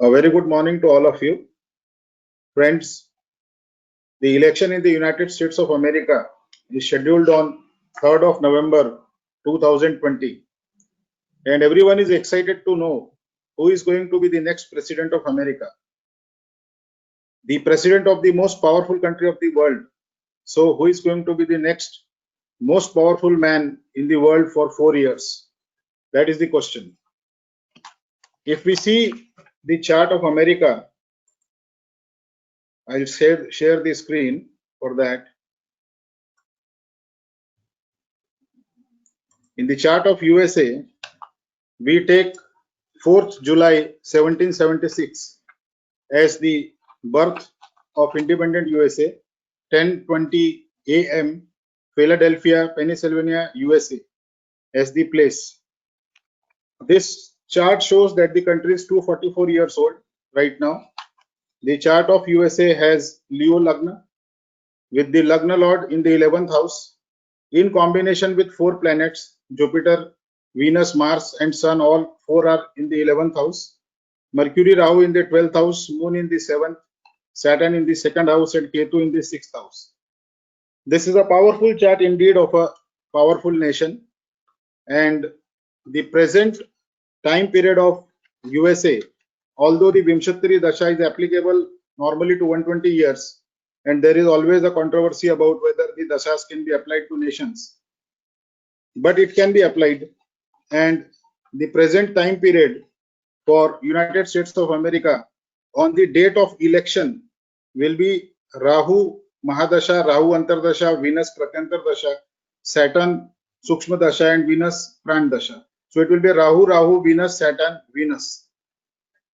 A very good morning to all of you. Friends, the election in the United States of America is scheduled on 3rd of November 2020, and everyone is excited to know who is going to be the next president of America, the president of the most powerful country of the world. So who is going to be the next most powerful man in the world for 4 years? That is the question. If we see the chart of America, I'll share the screen for that. In the chart of USA, we take 4th July 1776 as the birth of independent USA, 10:20 a.m. Philadelphia, Pennsylvania, USA as the place. This chart shows that the country is 244 years old right now. The chart of USA has Leo Lagna with the Lagna Lord in the 11th house in combination with 4 planets, Jupiter, Venus, Mars and Sun, all 4 are in the 11th house. Mercury, Rahu in the 12th house, Moon in the 7th, Saturn in the 2nd house and Ketu in the 6th house. This is a powerful chart indeed of a powerful nation, and the present time period of USA, although the Vimshattari Dasha is applicable normally to 120 years, and there is always a controversy about whether the Dashas can be applied to nations, but it can be applied. And the present time period for United States of America on the date of election will be Rahu Mahadasha, Rahu Antardasha, Venus Pratyantar Dasha, Saturn Sukshma Dasha and Venus Pran Dasha. So it will be Rahu, Rahu, Venus, Saturn, Venus,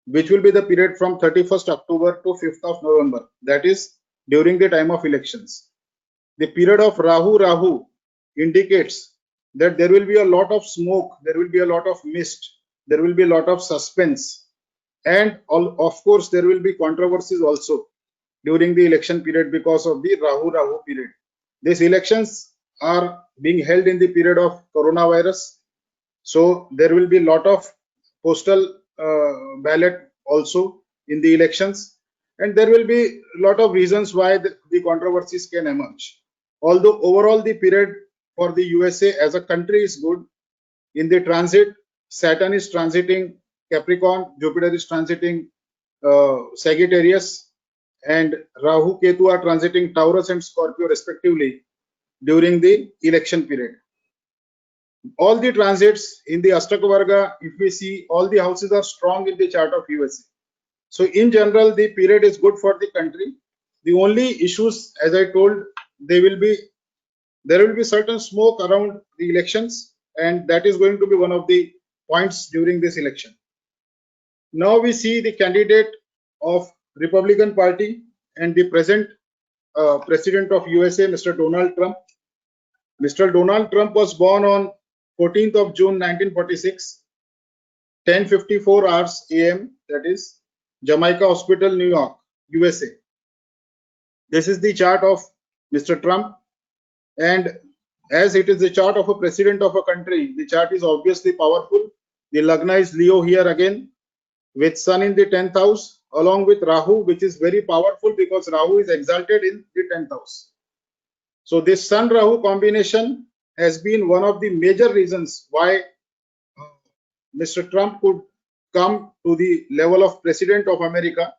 which will be the period from 31st October to 5th of November. That is during the time of elections. The period of Rahu, Rahu indicates that there will be a lot of smoke, there will be a lot of mist, there will be a lot of suspense, and of course there will be controversies also during the election period because of the Rahu Rahu period. These elections are being held in the period of coronavirus, so there will be a lot of postal ballot also in the elections, and there will be a lot of reasons why the controversies can emerge. Although overall the period for the USA as a country is good. In the transit, Saturn is transiting Capricorn, Jupiter is transiting Sagittarius, and Rahu Ketu are transiting Taurus and Scorpio respectively during the election period. All the transits in the Ashtaka Varga, if we see, all the houses are strong in the chart of USA. So in general, the period is good for the country. The only issues, as I told, there will be certain smoke around the elections, and that is going to be one of the points during this election. Now we see the candidate of Republican Party and the present president of USA, Mr. Donald Trump. Mr. Donald Trump was born on 14th of June 1946, 10:54 hours AM, that is Jamaica Hospital, New York, USA. This is the chart of Mr. Trump, and as it is the chart of a president of a country, the chart is obviously powerful. The Lagna is Leo here again, with Sun in the 10th house, along with Rahu, which is very powerful because Rahu is exalted in the 10th house. So this Sun Rahu combination has been one of the major reasons why Mr. Trump could come to the level of president of America.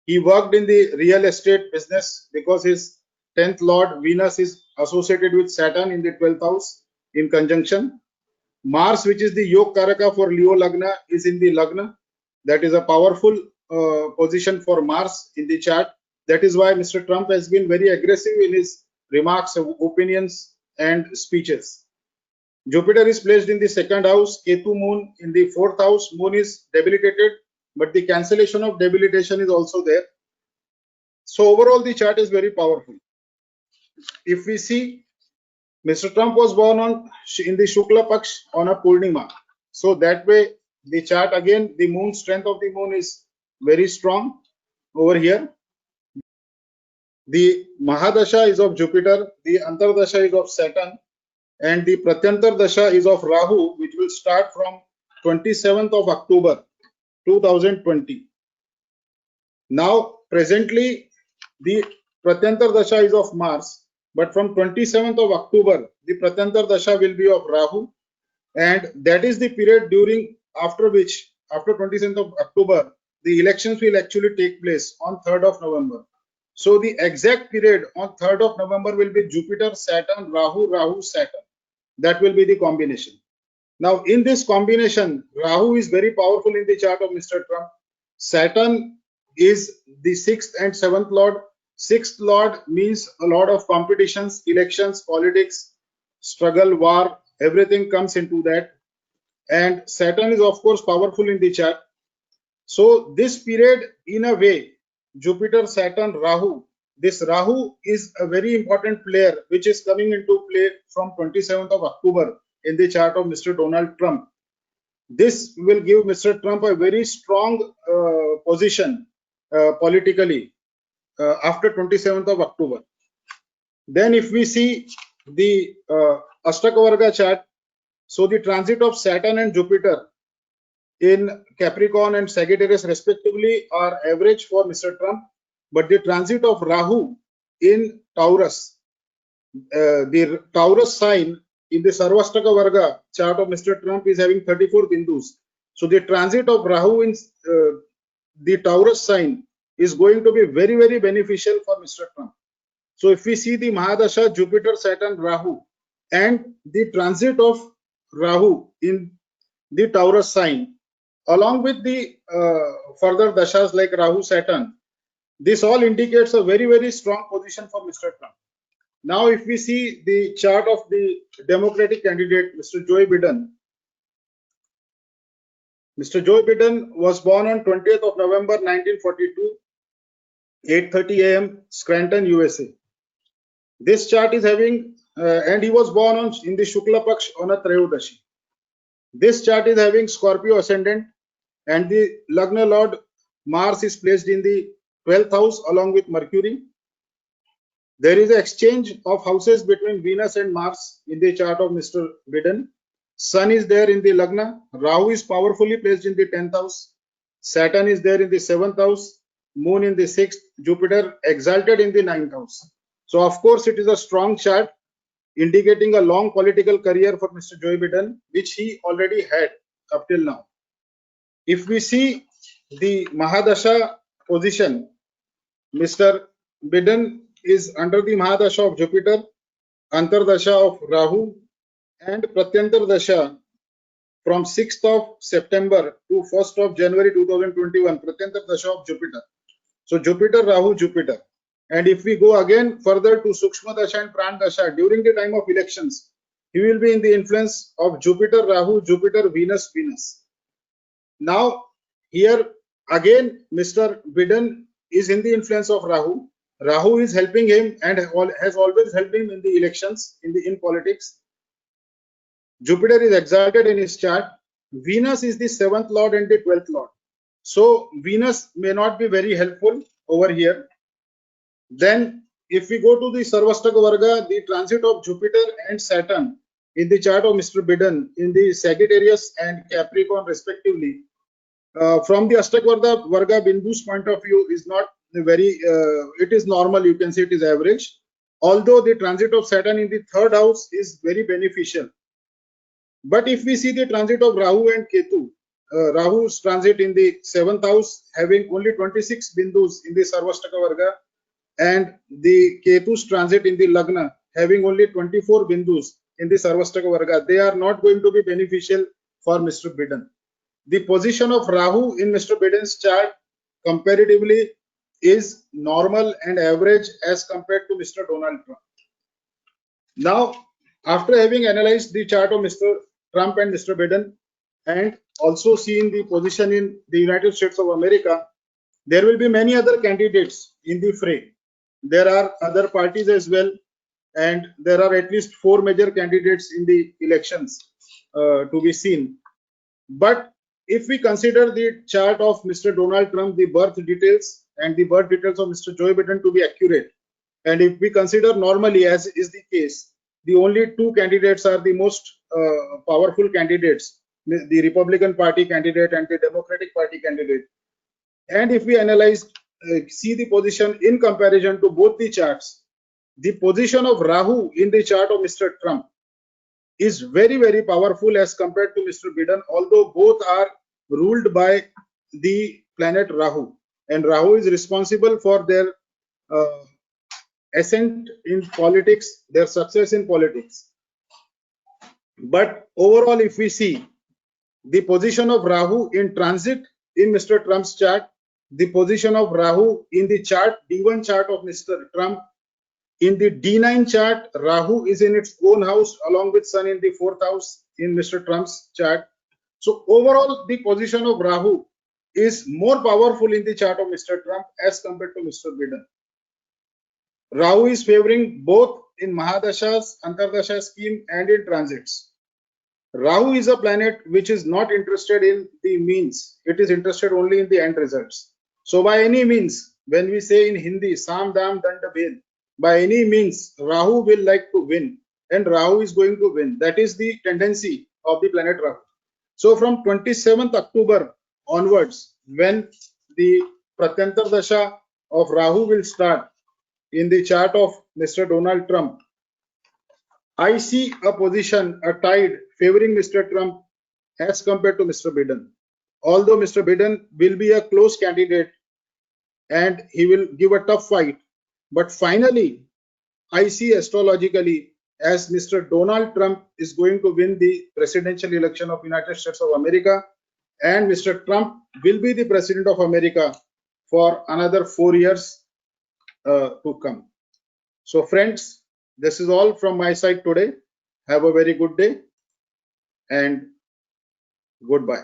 He worked in the real estate business because his 10th Lord Venus is associated with Saturn in the 12th house in conjunction. Mars, which is the Yog Karaka for Leo Lagna, is in the Lagna. That is a powerful position for Mars in the chart. That is why Mr. Trump has been very aggressive in his remarks, opinions and speeches. Jupiter is placed in the 2nd house, Ketu Moon in the 4th house. Moon is debilitated, but the cancellation of debilitation is also there. So overall the chart is very powerful. If we see, Mr. Trump was born in the Shukla Paksh on a Purnima. So that way the chart, again, the moon, strength of the moon is very strong over here. The Mahadasha is of Jupiter, the Antardasha is of Saturn, and the Pratyantar Dasha is of Rahu, which will start from 27th of October 2020. Now, presently, the Pratyantar Dasha is of Mars, but from 27th of October, the Pratyantar Dasha will be of Rahu, and that is the period during after which, after 27th of October, the elections will actually take place on 3rd of November. So the exact period on 3rd of November will be Jupiter, Saturn, Rahu, Rahu, Saturn. That will be the combination. Now, in this combination, Rahu is very powerful in the chart of Mr. Trump. Saturn is the 6th and 7th lord. 6th lord means a lot of competitions, elections, politics, struggle, war, everything comes into that. And Saturn is, of course, powerful in the chart. So, this period, in a way, Jupiter, Saturn, Rahu, this Rahu is a very important player which is coming into play from 27th of October in the chart of Mr. Donald Trump. This will give Mr. Trump a very strong position politically after 27th of October. Then if we see the Ashtaka chart, so the transit of Saturn and Jupiter in Capricorn and Sagittarius respectively are average for Mr. Trump, but the transit of Rahu in Taurus, the Taurus sign in the Sarvashtaka Varga chart of Mr. Trump is having 34 bindus. So the transit of Rahu in the Taurus sign is going to be very, very beneficial for Mr. Trump. So if we see the Mahadasha, Jupiter, Saturn, Rahu, and the transit of Rahu in the Taurus sign, along with the further dashas like Rahu, Saturn, this all indicates a very, very strong position for Mr. Trump. Now, if we see the chart of the Democratic candidate, Mr. Joe Biden, Mr. Joe Biden was born on 20th of November 1942, 8:30 a.m., Scranton, USA. This chart is having, and he was born in the Shukla Paksh on a Trayodashi. This chart is having Scorpio ascendant, and the Lagna Lord Mars is placed in the 12th house along with Mercury. There is an exchange of houses between Venus and Mars in the chart of Mr. Biden. Sun is there in the Lagna. Rahu is powerfully placed in the 10th house. Saturn is there in the 7th house. Moon in the 6th. Jupiter exalted in the 9th house. So, of course, it is a strong chart indicating a long political career for Mr. Joe Biden, which he already had up till now. If we see the Mahadasha position, Mr. Biden is under the Mahadasha of Jupiter, Antardasha of Rahu, and Pratyantar Dasha from 6th of September to 1st of January 2021, Pratyantar Dasha of Jupiter. So Jupiter, Rahu, Jupiter. And if we go again further to Sukshma Dasha and Pran Dasha, during the time of elections, he will be in the influence of Jupiter, Rahu, Jupiter, Venus, Venus. Now, here again, Mr. Biden is in the influence of Rahu. Rahu is helping him and has always helped him in the elections, in politics. Jupiter is exalted in his chart. Venus is the 7th lord and the 12th lord. So Venus may not be very helpful over here. Then if we go to the Sarvashtaka Varga, the transit of Jupiter and Saturn in the chart of Mr. Biden in the Sagittarius and Capricorn respectively, from the Ashtaka Varga Bindu's point of view is not very, it is normal, you can say it is average. Although the transit of Saturn in the 3rd house is very beneficial. But if we see the transit of Rahu and Ketu, Rahu's transit in the 7th house having only 26 bindus in the Sarvashtaka Varga, and the Ketu's transit in the Lagna having only 24 bindus in the Sarvashtaka Varga, they are not going to be beneficial for Mr. Biden. The position of Rahu in Mr. Biden's chart comparatively is normal and average as compared to Mr. Donald Trump. Now, after having analyzed the chart of Mr. Trump and Mr. Biden and also seen the position in the United States of America, there will be many other candidates in the fray. There are other parties as well, and there are at least 4 major candidates in the elections to be seen. But if we consider the chart of Mr. Donald Trump, the birth details and the birth details of Mr. Joe Biden to be accurate, and if we consider normally, as is the case, the only 2 candidates are the most powerful candidates, the Republican Party candidate and the Democratic Party candidate. And if we analyze see the position in comparison to both the charts, the position of Rahu in the chart of Mr. Trump is very, very powerful as compared to Mr. Biden, although both are ruled by the planet Rahu, and Rahu is responsible for their ascent in politics, their success in politics. But overall, if we see the position of Rahu in transit in Mr. Trump's chart, the position of Rahu in the chart, D1 chart of Mr. Trump, in the D9 chart, Rahu is in its own house along with Sun in the 4th house in Mr. Trump's chart. So overall, the position of Rahu is more powerful in the chart of Mr. Trump as compared to Mr. Biden. Rahu is favoring both in Mahadashas, Antardasha scheme and in transits. Rahu is a planet which is not interested in the means. It is interested only in the end results. So by any means, when we say in Hindi, Sam Dam Danda Bhed, by any means, Rahu will like to win and Rahu is going to win. That is the tendency of the planet Rahu. So from 27th October onwards, when the Pratyantar Dasha of Rahu will start in the chart of Mr. Donald Trump, I see a position, a tide favoring Mr. Trump as compared to Mr. Biden. Although Mr. Biden will be a close candidate and he will give a tough fight, but finally, I see astrologically as Mr. Donald Trump is going to win the presidential election of United States of America, and Mr. Trump will be the president of America for another 4 years to come. So friends, this is all from my side today. Have a very good day and goodbye.